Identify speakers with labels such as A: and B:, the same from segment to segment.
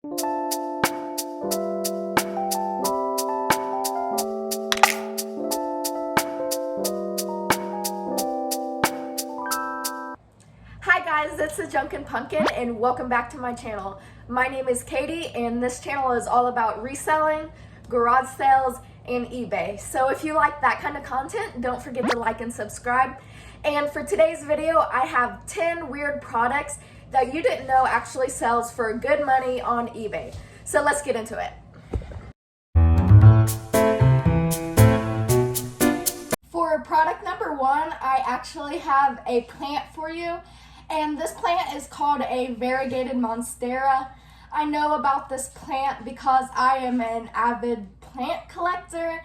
A: Hi guys, it's the Junkin' Pumpkin and welcome back to my channel. My name is Katie and this channel is all about reselling, garage sales, and eBay. So if you like that kind of content, don't forget to like and subscribe. And for today's video, I have 10 weird products that you didn't know actually sells for good money on eBay. So let's get into it. For product number one, I actually have a plant for you. And this plant is called a variegated monstera. I know about this plant because I am an avid plant collector,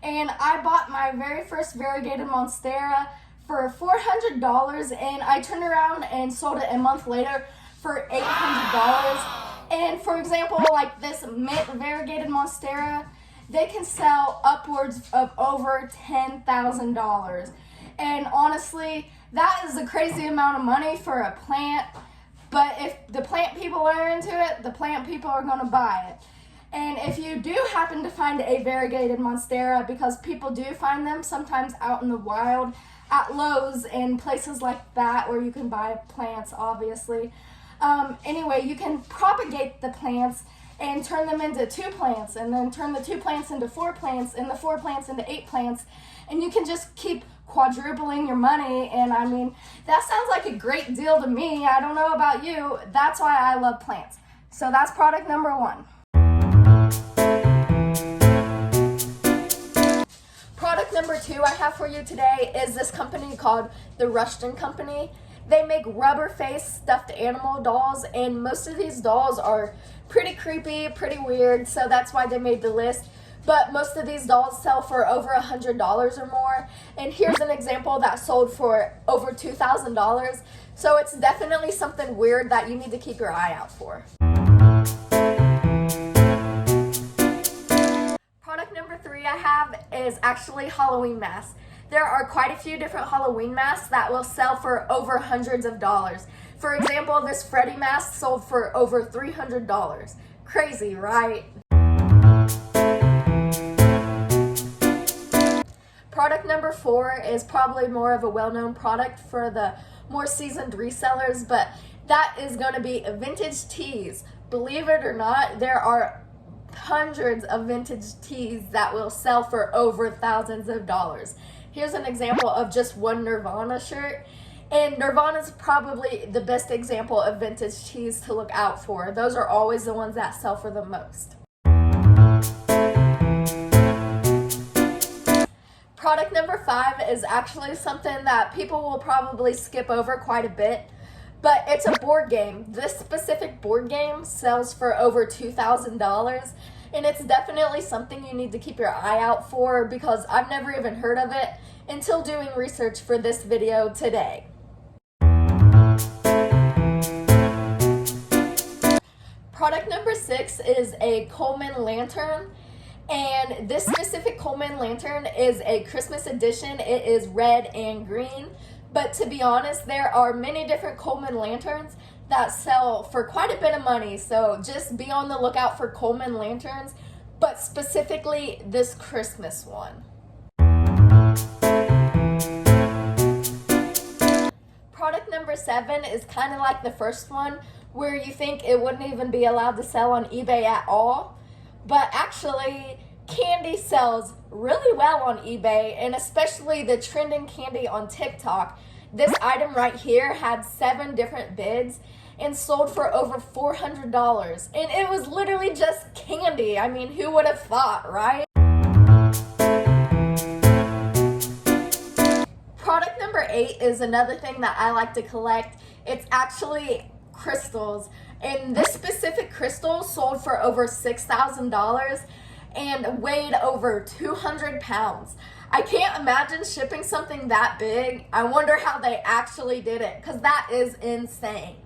A: and I bought my very first variegated monstera for $400, and I turned around and sold it a month later for $800. And for example, like this mint variegated monstera, they can sell upwards of over $10,000. And honestly, that is a crazy amount of money for a plant, but if the plant people are into it, the plant people are going to buy it. And if you do happen to find a variegated monstera, because people do find them sometimes out in the wild at Lowe's and places like that where you can buy plants, obviously. Anyway, you can propagate the plants and turn them into 2 plants, and then turn the 2 plants into 4 plants, and the 4 plants into 8 plants, and you can just keep quadrupling your money. And I mean, that sounds like a great deal to me. I don't know about you. That's why I love plants. So that's product number one. Product number two I have for you today is this company called the Rushton Company. They make rubber face stuffed animal dolls, and most of these dolls are pretty creepy, pretty weird, so that's why they made the list. But most of these dolls sell for over $100 or more. And here's an example that sold for over $2,000. So it's definitely something weird that you need to keep your eye out for. Product number 3 I have is actually Halloween masks. There are quite a few different Halloween masks that will sell for over hundreds of dollars. For example, this Freddy mask sold for over $300. Crazy, right? Product number 4 is probably more of a well-known product for the more seasoned resellers, but that is going to be vintage tees. Believe it or not, there are hundreds of vintage tees that will sell for over thousands of dollars. Here's an example of just one Nirvana shirt, and Nirvana is probably the best example of vintage tees to look out for. Those are always the ones that sell for the most. Product number 5 is actually something that people will probably skip over quite a bit, but it's a board game. This specific board game sells for over $2,000, and it's definitely something you need to keep your eye out for because I've never even heard of it until doing research for this video today. Product number 6 is a Coleman lantern. And this specific Coleman lantern is a Christmas edition. It is red and green. But to be honest, there are many different Coleman lanterns that sell for quite a bit of money. So just be on the lookout for Coleman lanterns, but specifically this Christmas one. Product number 7 is kind of like the first one, where you think it wouldn't even be allowed to sell on eBay at all. But actually, candy sells really well on eBay, and especially the trending candy on TikTok. This item right here had 7 different bids and sold for over $400. And it was literally just candy. I mean, who would have thought, right? Product number 8 is another thing that I like to collect. It's actually crystals. And this specific crystal sold for over $6,000 and weighed over 200 pounds. I can't imagine shipping something that big. I wonder how they actually did it, because that is insane.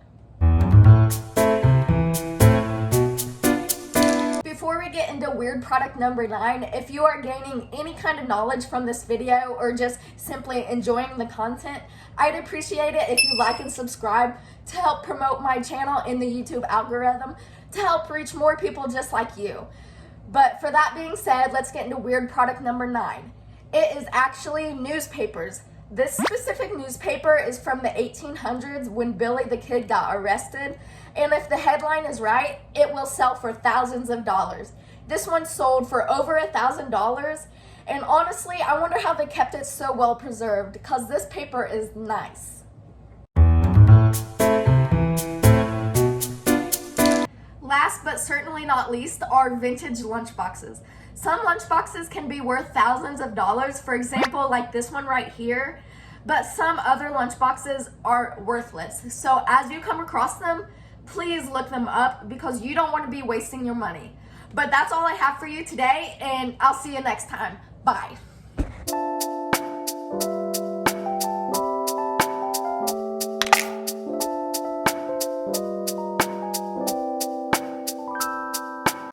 A: Before we get into weird product number 9, if you are gaining any kind of knowledge from this video or just simply enjoying the content, I'd appreciate it if you like and subscribe to help promote my channel in the YouTube algorithm. to help reach more people just like you. But for that being said, let's get into weird product number 9. It is actually newspapers. This specific newspaper is from the 1800s when Billy the Kid got arrested, and if the headline is right, it will sell for thousands of dollars. This one sold for over $1,000, and honestly, I wonder how they kept it so well preserved, because this paper is nice. Last but certainly not least are vintage lunchboxes. Some lunchboxes can be worth thousands of dollars, for example, like this one right here, but some other lunchboxes are worthless. So as you come across them, please look them up because you don't want to be wasting your money. But that's all I have for you today, and I'll see you next time. Bye.